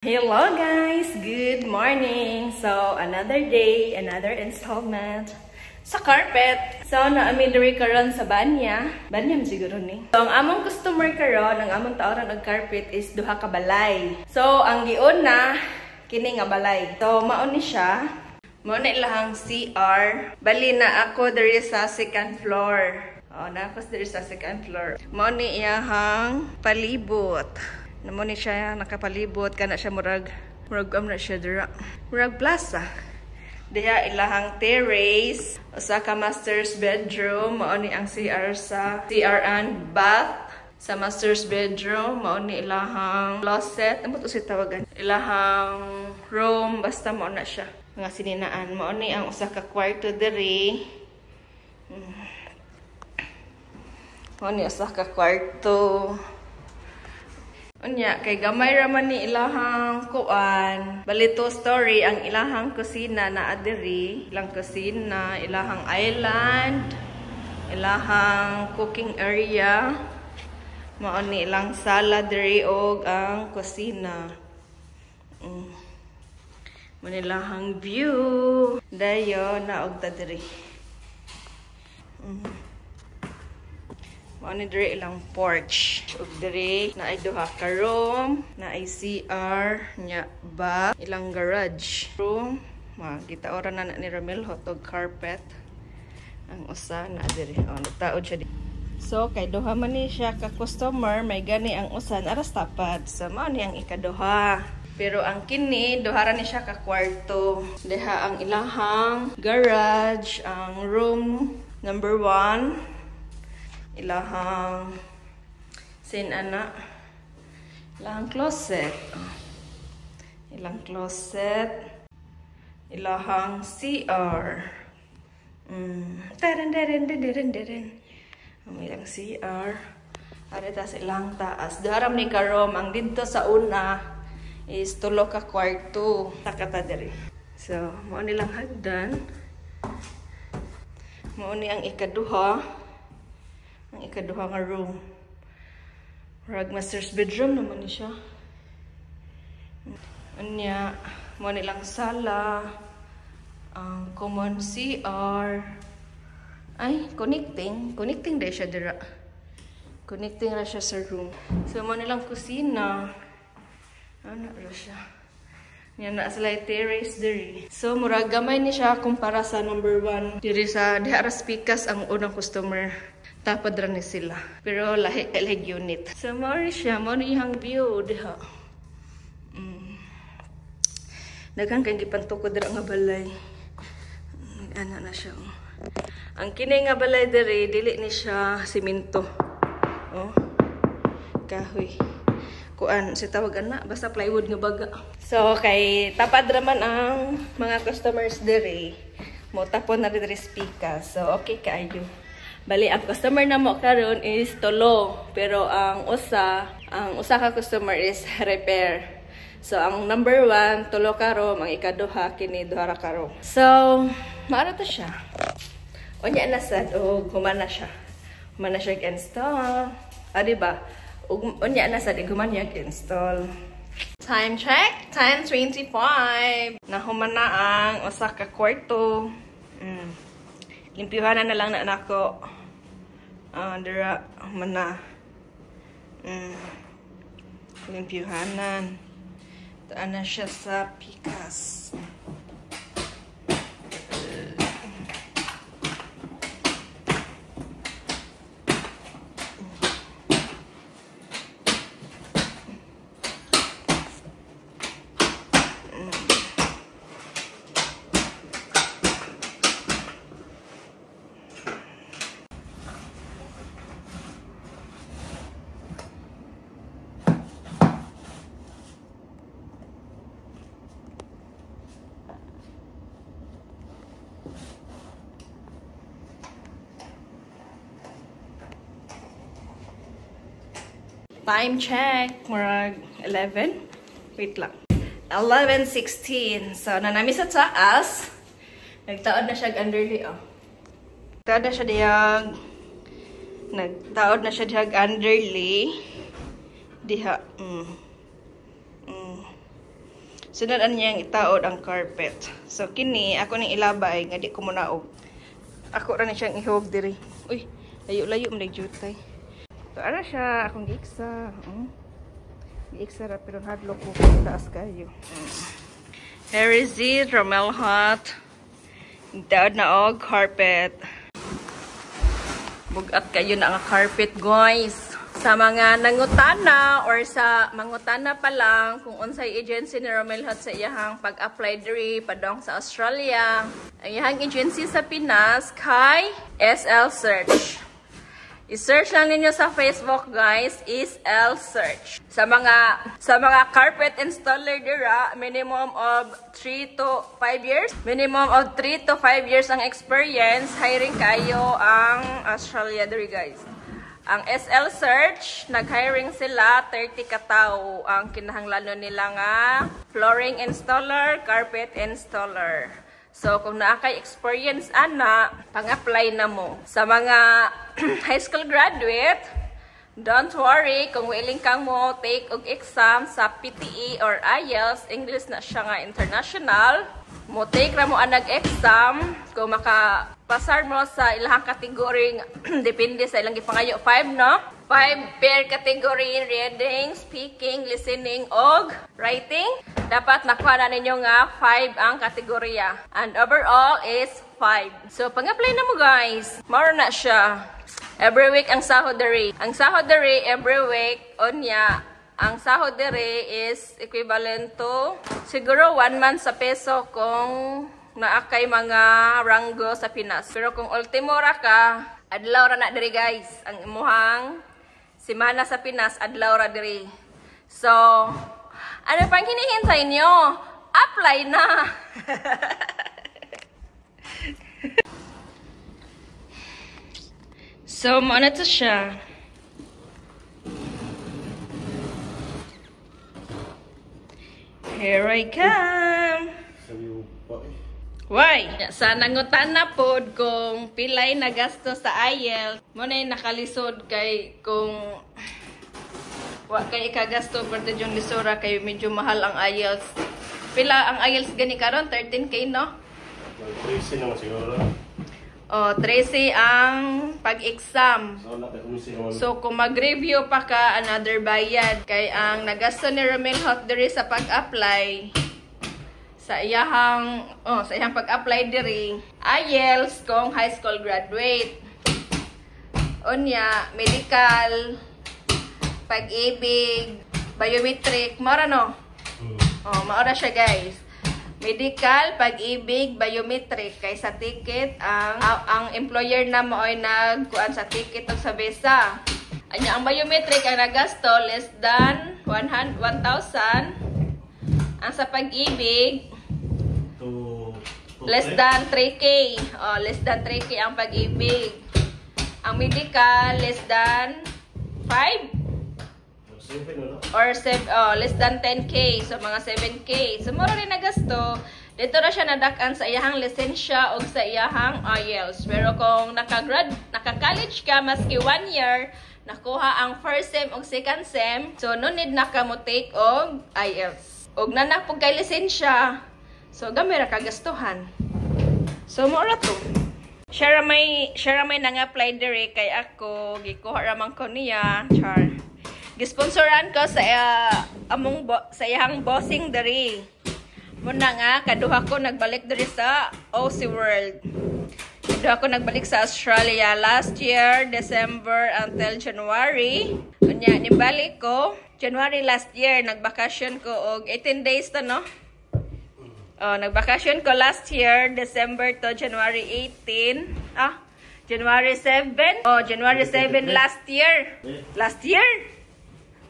Hello guys! Good morning! So, another day, another installment sa carpet. So, naami diri karon sa banya. Banya man siguro ni. So, ang among customer karon, ang among taoran og carpet is duha ka balay. So, ang giuna kini nga balay. So, mao ni siya. Mao na ilahang CR. Bali na ako diri sa second floor. Oh, na ako diri sa second floor. Mao ni iyahang palibot. Namo ni siya nakapalibot kana siya murag na siya dira. Murag plaza. Diha ilahang terrace, usa ka master's bedroom, mao ni ang CR and bath sa master's bedroom, mao ni ilahang closet, amo to si tawagan. Ilahang room basta mao na siya. Mga sininaan, mao ni ang usa ka kwarto diri. Mao ni usa ka kwarto. Unya, kay gamay raman ni ilahang kuan. Bali 2 story ang ilahang kusina na adiri. Ilang kusina, ilahang island, ilahang cooking area. Mao ni ilang sala diri og ang kusina. Manilahang view. Dayo na og ta diri. Mao ni diri ilang porch. Ug diri na ay duha ka room, na ay CR, nya bath, ilang garage. Room, makita ora na ni Ramil hotog carpet. Ang usa na diri. Oh, nagtaod siya diri. So kay duha man ni siya ka customer, may gani ang usan aras tapat. So mao ni ang ikaduha. Pero ang kini duha ra ni siya ka kwarto. Diha ang ilahang garage, ang room number 1. Ilahang ilahang closet. Ilang closet. Ilahang CR. Ilang CR. Arita sa ilang taas. Daram ni karom. Ang dito sa una is 3 ka kwarto. Takata diri. So, mao nilang hagdan. Mao ni ang ikaduha. Ang ikaduha nga room. Rag master's bedroom naman ni siya. Anya, mo nilang sala. Ang common CR. Ay, connecting. Connecting dahil siya dira. Connecting ra siya sa room. So, mo nilang kusina. Ano ra siya. Yan na sila terrace diri. So, murag gamay ni siya kumpara sa number 1. Diri sa diharas pikas ang unang customer. Tapad ra ni sila. Pero lahi unit. So, mao siya. Mao ni ihang view. Diha. Daghang kang gipantukod dira nga balay. Ana na siya. Ang kini nga balay diri, dili ni siya simento. Oh. Kahoy. Kuan, si tawag ana. Basta plywood nga baga. So, kay tapad ra man ang mga customers diri. Mo tapon na diri speaker. So, okay kaayo. Bali, ang customer na mo karon is 3. Pero ang usa ka customer is repair. So, ang number 1, 3 ka room. Ang ikaduha, kini 2 ka room. So, maara to siya. Unya na sad, o humana siya. Humana siya install. Diba? Unya na sad, humana install. Time check, 10:25. Nahumana ang usa ka kwarto. Limpyuhanan na lang na nako. Dira mana. Limpyuhanan. Taan na siya sa pikas. Time check, murag 11. Wait lang. 11:16. So, nanami sa taas. Nagtaod na siya underly, oh. Nagtaod na siya diyag. Nagtaod na siya diyag underly. Diha. Sunod niyang itaod ang carpet. So kini ako ning ilabay nga di ko munaog. Ako ra ni siyang ihog diri. Uy, layo-layo man jutay. So ara siya akong giiksa. Giiksa ra pero hadlok ko taas kayo. Here is it, Romel Hot. Daod na og carpet. Bugat kayo na ang carpet, guys. Sa mga nangutana or sa mangutana pa lang kung unsay agency ni Romel Hot sa iyahang pag-apply diri padong sa Australia. Ang iyahang agency sa Pinas kay SL Search. I-search lang ninyo sa Facebook, guys, SL Search. Sa mga carpet installer dira, minimum of 3 to 5 years. Minimum of 3 to 5 years ang experience. Hiring kayo ang Australia diri, guys. Ang SL Search, nag-hiring sila 30 ka tawo. Ang kinahanglanon nila nga flooring installer, carpet installer. So, kung naakay experience ana, pang-apply na mo. Sa mga high school graduate, don't worry kung willing kang mo take og exam sa PTE or IELTS, English na siya nga international. Mo take ra mo anag exam kung makapasar mo sa ilang category, depende sa ilang gipangayo 5, no? 5 per category: reading, speaking, listening, og writing. Dapat nakuha na ninyo nga 5 ang kategorya. And overall is 5. So, pang-apply na mo, guys. Maro na siya. Every week ang sahod diri. Ang sahod diri every week onya. Ang sahod diri is equivalent to siguro 1 month sa peso kung naakay mga ranggo sa Pinas. Pero kung ultimo ra ka, adlaw ra na diri, guys. Ang imuhang semana sa Pinas, adlaw ra diri. So, ano pang hinihintay nyo? Apply na! So, mauna to siya. Here I come! Why? Sa nangutan na pod kung pilay na gasto sa IELTS, mo na yung nakalisod kay kung wa kay ikagasto pwede yung lisura kay medyo mahal ang IELTS. Pila ang IELTS gani karon? 13K, no? 13 naman siguro. Oh, 13 ang pag-exam. So, kung mag-review pa ka, another bayad. Kay ang nagasto ni Romel Hot diri sa pag-apply, sa iyahang pag-apply diri, IELTS kung high school graduate. Unya, medical, pag-ibig, biometric, mara no? Oh, maora siya, guys. Medical, pag-ibig, biometric. Kay sa ticket, ang employer na mo ay nagkuan sa ticket o sa visa. Anya, ang biometric ang nagasto less than 1,000. Ang sa pag-ibig, less than 3K. Oh, less than 3K ang pag-ibig. Ang medical, less than 5. Or less than 10K. So, mga 7K. So, mura rin na gasto. Dito na siya nadakan sa iyahang lisensya o sa iyahang IELTS. Pero kung naka-college ka, maski 1 year, nakuha ang first sem o second sem, so, no need na ka mo take og IELTS. Og nanak po kay lisensya, so, gamira kagastuhan. So, mura to. Siya ramay nang-apply diri kay ako, gikuha ramang ko niya, char. Gisponsoran ko sa sa iyang bossing diri. Muna nga kaduha ko nagbalik diri sa OC World. Kaduha ko nagbalik sa Australia last year December until January. Kunya nibalik ko January last year, nagbakasyon ko og 18 days to, no? Oh, nagbakasyon ko last year December to January 18. January 7. Oh, January 7 last year. Last year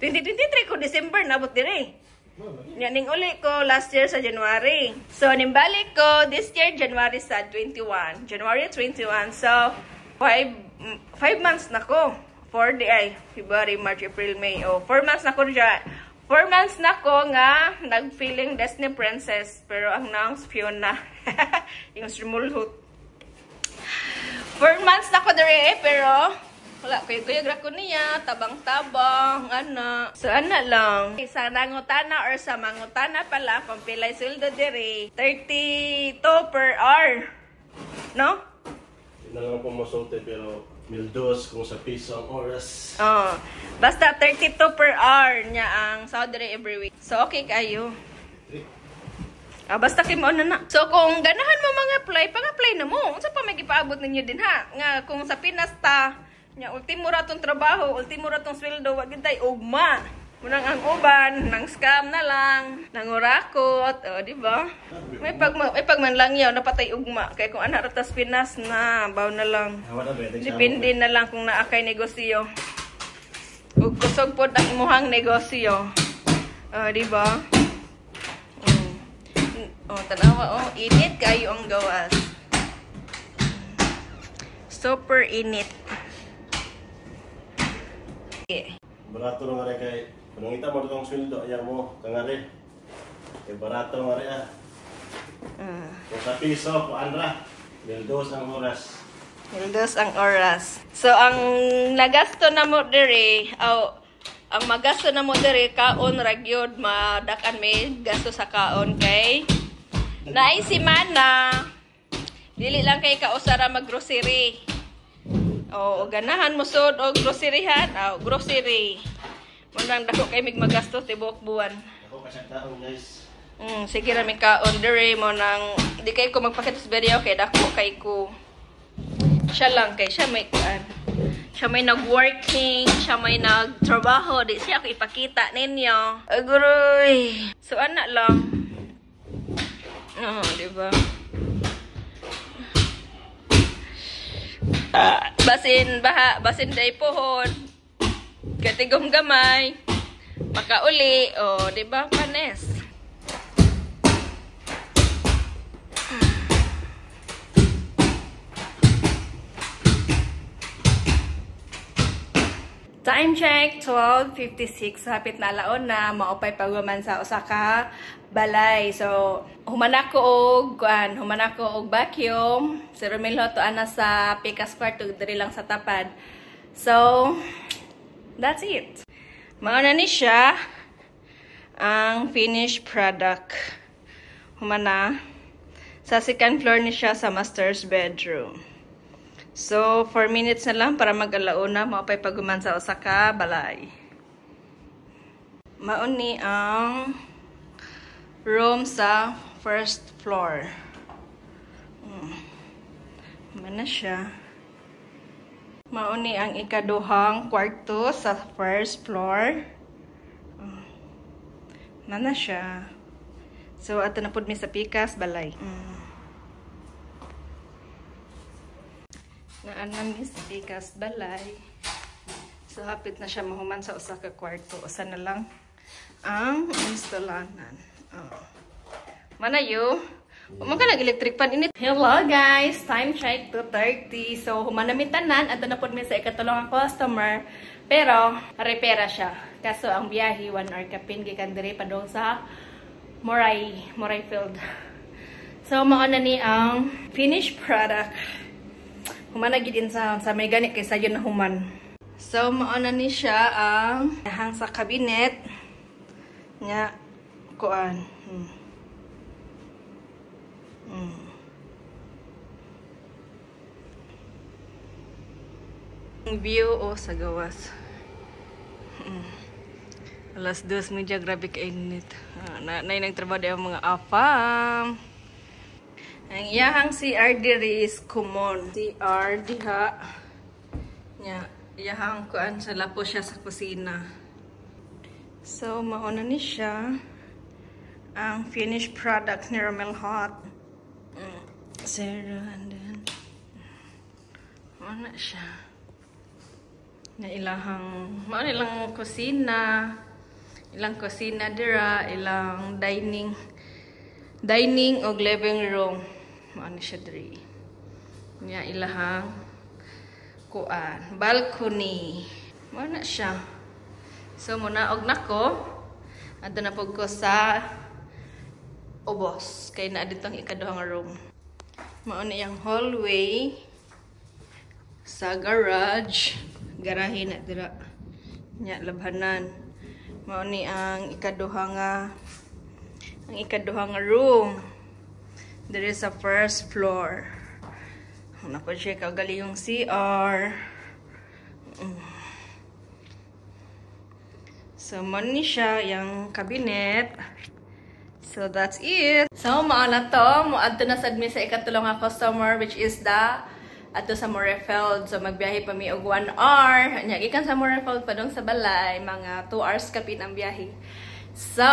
2023 ko December nabot dire. Ning uli ko last year sa January. So nimbalik ko this year January sa 21. January 21. So 5 months na ko. February, March, April, May. 4 months na ko diyan. 4 months na ko nga nag-feeling Disney princess pero ang nang Fiona. Yung smulhut. 4 months na ko dire pero Wala, kuyog-kuyog ra ko niya, tabang-tabang, ana. So, ana lang. Sa nangutana or sa mangutana pala, kung pilay sweldo diri, 32 per hour. No? Hindi na lang po masulti, pero 1,200 kung sa piso ang oras. Oh, basta 32 per hour niya ang Saudi every week. So, okay kayo. Basta kay mo na. So, kung ganahan mo mga apply, pang-apply na mo. Unsa pa may gipaabot ninyo din ha? Nga, kung sa Pinas ta, nya ultimo ra tong trabaho, ultimo ra tong sweldo, wag gid tay ugma. Munang ang uban, nang scam na lang, nangurakot, di ba? May pagman lang yaw napatay ugma. Kay kung ana ra tas Pinas na, baw na lang. Depende na lang kung naa kay negosyo. Ug kusog pod ang imuhang negosyo. Di ba? Tanawa, init kayo ang gawas. Super init. Barato na nga rin kay, kung kita mo itong sweldo, ayaw mo, kangari. Kay barato nga rin Kung sa piso, kuan ra, 1,200 ang oras. 1,200 ang oras. So, ang nagasto na mo diri, ang magasto na mo diri, kaon ragyod, madakan may gasto sa kaon kay naisimana. Dili lang kay kausara mag-grocery. Ganahan mo sud og groceryhan, grocery. Munang dako kay mig magasto tibok buwan. Ako kasi taon, guys. Sige ra mi kaon diri mo nang di kay ko magpakita sa video kay dako kay ko. Siya lang kay siya may kuan. Siya may nag-working, siya may nagtrabaho, di siya ako ipakita ninyo. Aguroy. So ana lang. Di ba? Basin day pohon. Katigom gamay. Makauli, di ba, panes? Time check, 12:56. Hapit na laon na maupay paguman sa Osaka balay. So, humanak ko og vacuum. Si Romilho to ana sa Picas Park diri lang sa tapad. So, that's it. Mauna ni siya ang finished product. Humana sa second floor ni siya sa master's bedroom. So, 4 minutes na lang para mag-alauna. Maupay paguman sa Osaka balay. Mauni ang room sa first floor. Mana siya. Mauni ang ikaduhang kwarto sa first floor. Mana siya. So, ato na pud mi sa Picas balay. Naanan mi sa Picas balay. So, hapit na siya mahuman sa usa ka kwarto. Usa na lang ang installanan. Manayo. Umaga nag-electric pan init. Hello guys! Time check 2:30. So, humanamitanan. Ato na po mi sa ikatulong ang customer. Pero, repera siya. Kaso, ang biyahe, 1 hour kapin. Gikan diri pa doon sa Moray Field. So, mauna ni ang finished product. Humanagid din sa may ganit kaysa yun na human. So, mauna ni siya ang hang sa cabinet. Nga, kuan. View sa gawas. Alas 2 medya grabe ka init. Nay nagtrabaho ang mga afam. Ang iyahang CR diri is common. CR diha. Nya, iyahang kuan sa lapo siya sa kusina. So, mauna ni siya ang finished product ni Romel Hot. Zero and then mauna siya. Na mauna ilang kusina. Ilang kusina dira, ilang dining o living room. Mauna siya diri. Nya ilahang kuan, balcony. Mauna siya. So, muna og nako. Adto na pug ko sa ubos. Kay na dito ang ikaduhang room. Mauna yang hallway sa garage. garahe na dira. Nya labhanan. Mao ni ang ikaduha nga room. There is a first floor. Napod siya kaugali yung CR. So, man ni siya yung cabinet. So, that's it. So, mao na to. Muadto na sad mi sa ikatulong nga customer, which is ato sa Morefeld. So, magbiyahe pa mi og 1 hour. Nya gikan sa Morefeld pa dong sa balay, mga 2 hours kapin ang biyahe. So,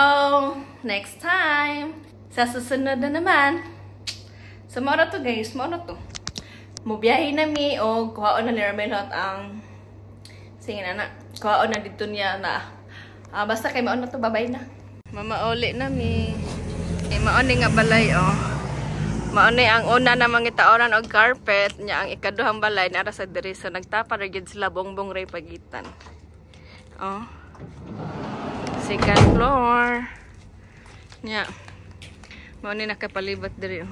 next time, sa susunod na naman. So, mao na to guys, mao na to. Mubiyahe na mi og kuhaon na ni Ramelhot ang kuhaon na dito niya na. Basta kay mao na to, babay na. Mamauli na mi. Mao ni nga balay Mao ni ang una na mangitaoran og carpet nya ang ikaduhang balay nara sa diri, so nagtapa ra gyud sila bongbong ray pagitan. Second floor. Nya. Mao ni nakapalibot diri.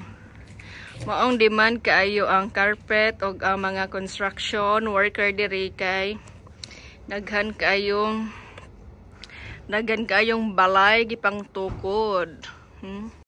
Maong demand kaayo ang carpet og ang mga construction worker diri kay daghan kaayong balay gipang tukod.